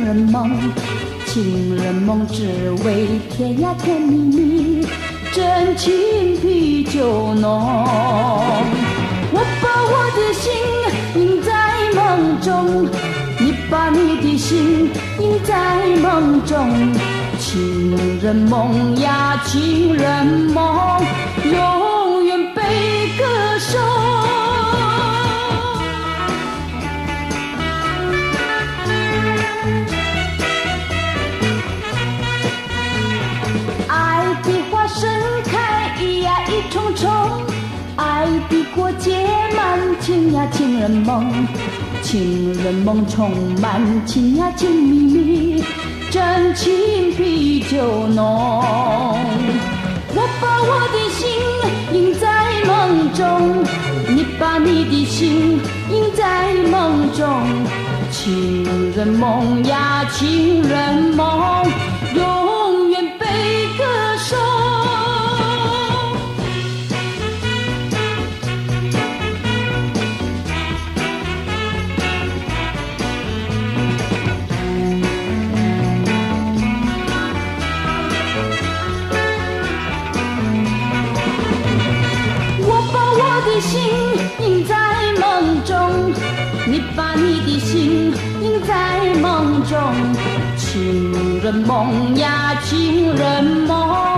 人梦，情人梦只为天涯甜蜜蜜，真情比酒浓。我把我的心印在梦中，你把你的心印在梦中，情人梦呀，情人梦，永远被歌颂。爱的花盛开一呀一重重，爱的果结满情呀情人梦，情人梦充满情呀情蜜蜜，真情比酒浓。我把我的心印在梦中，你把你的心印在梦中，情人梦呀情人梦，永远被歌颂。心印在梦中，你把你的心印在梦中，情人梦呀情人梦。